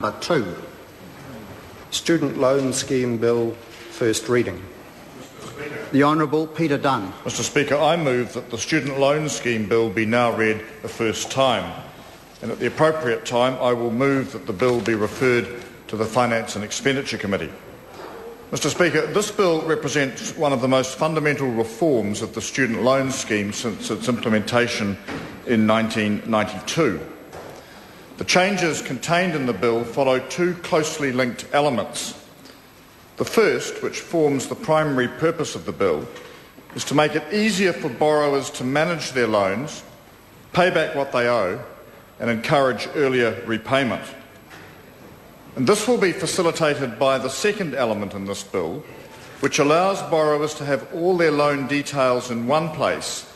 2. Student Loan Scheme Bill, first reading. The Honourable Peter Dunn. Mr Speaker, I move that the Student Loan Scheme Bill be now read the first time, and at the appropriate time I will move that the bill be referred to the Finance and Expenditure Committee. Mr Speaker, this bill represents one of the most fundamental reforms of the student loan scheme since its implementation in 1992. The changes contained in the bill follow two closely linked elements. The first, which forms the primary purpose of the bill, is to make it easier for borrowers to manage their loans, pay back what they owe, and encourage earlier repayment. And this will be facilitated by the second element in this bill, which allows borrowers to have all their loan details in one place,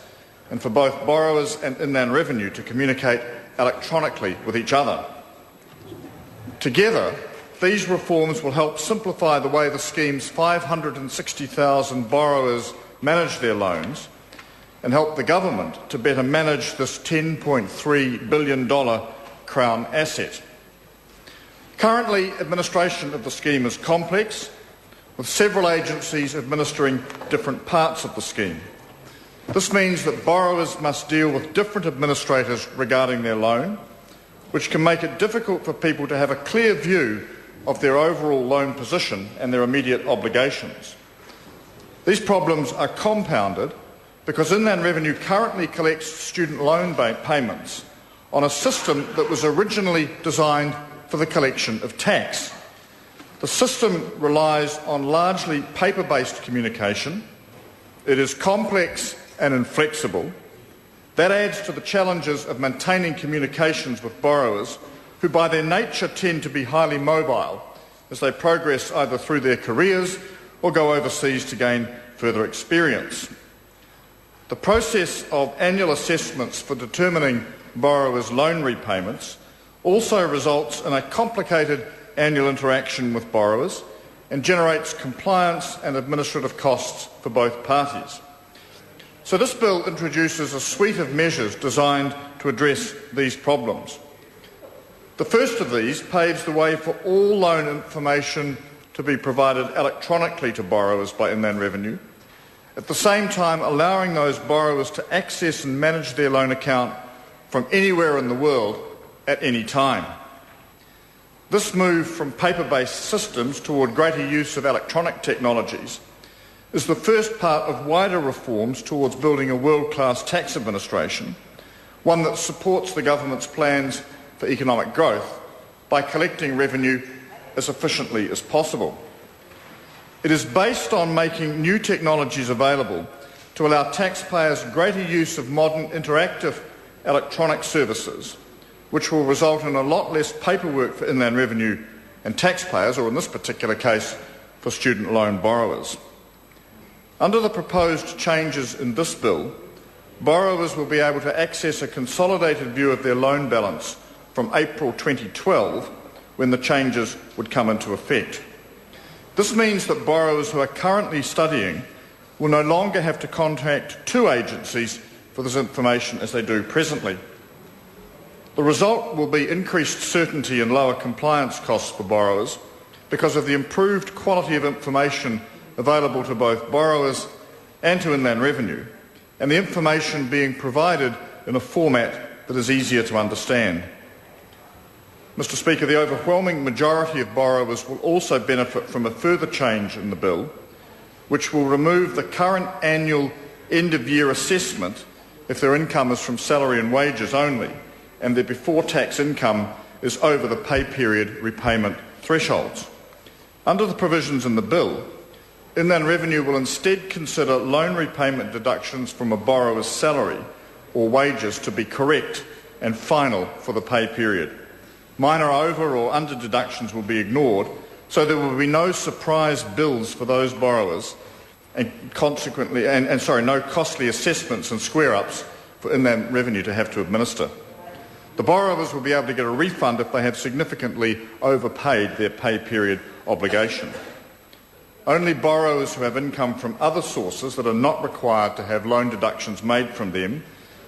and for both borrowers and Inland Revenue to communicate electronically with each other. Together, these reforms will help simplify the way the scheme's 560,000 borrowers manage their loans and help the government to better manage this $10.3 billion Crown asset. Currently, administration of the scheme is complex, with several agencies administering different parts of the scheme. This means that borrowers must deal with different administrators regarding their loan, which can make it difficult for people to have a clear view of their overall loan position and their immediate obligations. These problems are compounded because Inland Revenue currently collects student loan payments on a system that was originally designed for the collection of tax. The system relies on largely paper-based communication. It is complex and inflexible. That adds to the challenges of maintaining communications with borrowers who by their nature tend to be highly mobile as they progress either through their careers or go overseas to gain further experience. The process of annual assessments for determining borrowers' loan repayments also results in a complicated annual interaction with borrowers and generates compliance and administrative costs for both parties. So this bill introduces a suite of measures designed to address these problems. The first of these paves the way for all loan information to be provided electronically to borrowers by Inland Revenue, at the same time allowing those borrowers to access and manage their loan account from anywhere in the world at any time. This move from paper-based systems toward greater use of electronic technologies is the first part of wider reforms towards building a world-class tax administration, one that supports the government's plans for economic growth by collecting revenue as efficiently as possible. It is based on making new technologies available to allow taxpayers greater use of modern interactive electronic services, which will result in a lot less paperwork for Inland Revenue and taxpayers, or in this particular case, for student loan borrowers. Under the proposed changes in this bill, borrowers will be able to access a consolidated view of their loan balance from April 2012, when the changes would come into effect. This means that borrowers who are currently studying will no longer have to contact two agencies for this information as they do presently. The result will be increased certainty and lower compliance costs for borrowers because of the improved quality of information available to both borrowers and to Inland Revenue, and the information being provided in a format that is easier to understand. Mr Speaker, the overwhelming majority of borrowers will also benefit from a further change in the bill, which will remove the current annual end-of-year assessment if their income is from salary and wages only, and their before-tax income is over the pay period repayment thresholds. Under the provisions in the bill, Inland Revenue will instead consider loan repayment deductions from a borrower's salary or wages to be correct and final for the pay period. Minor over or under deductions will be ignored, so there will be no surprise bills for those borrowers and consequently, no costly assessments and square-ups for Inland Revenue to have to administer. The borrowers will be able to get a refund if they have significantly overpaid their pay period obligation. Only borrowers who have income from other sources that are not required to have loan deductions made from them,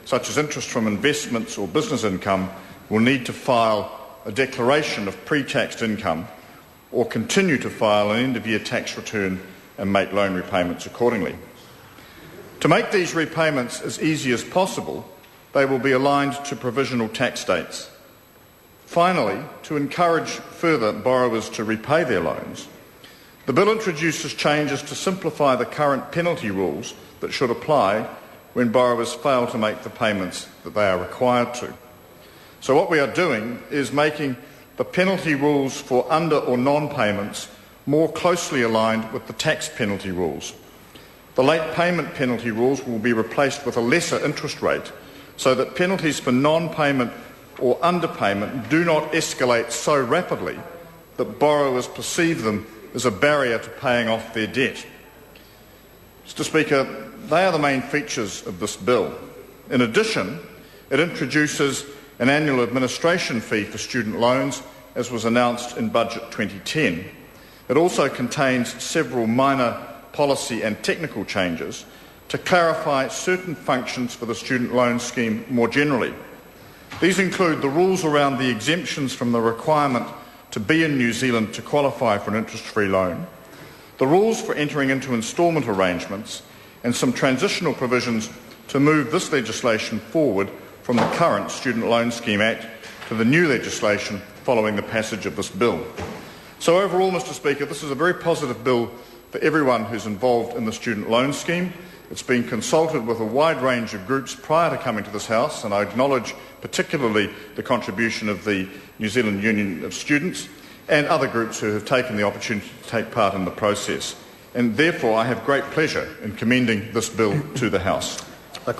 such as interest from investments or business income, will need to file a declaration of pre-taxed income or continue to file an end-of-year tax return and make loan repayments accordingly. To make these repayments as easy as possible, they will be aligned to provisional tax dates. Finally, to encourage further borrowers to repay their loans, the bill introduces changes to simplify the current penalty rules that should apply when borrowers fail to make the payments that they are required to. So what we are doing is making the penalty rules for under or non-payments more closely aligned with the tax penalty rules. The late payment penalty rules will be replaced with a lesser interest rate so that penalties for non-payment or underpayment do not escalate so rapidly that borrowers perceive them as a barrier to paying off their debt. Mr. Speaker, they are the main features of this bill. In addition, it introduces an annual administration fee for student loans, as was announced in Budget 2010. It also contains several minor policy and technical changes to clarify certain functions for the student loan scheme more generally. These include the rules around the exemptions from the requirement to be in New Zealand to qualify for an interest-free loan, the rules for entering into instalment arrangements, and some transitional provisions to move this legislation forward from the current Student Loan Scheme Act to the new legislation following the passage of this bill. So overall, Mr. Speaker, this is a very positive bill for everyone who's involved in the student loan scheme. It's been consulted with a wide range of groups prior to coming to this House, and I acknowledge particularly the contribution of the New Zealand Union of Students and other groups who have taken the opportunity to take part in the process. And therefore, I have great pleasure in commending this bill to the House.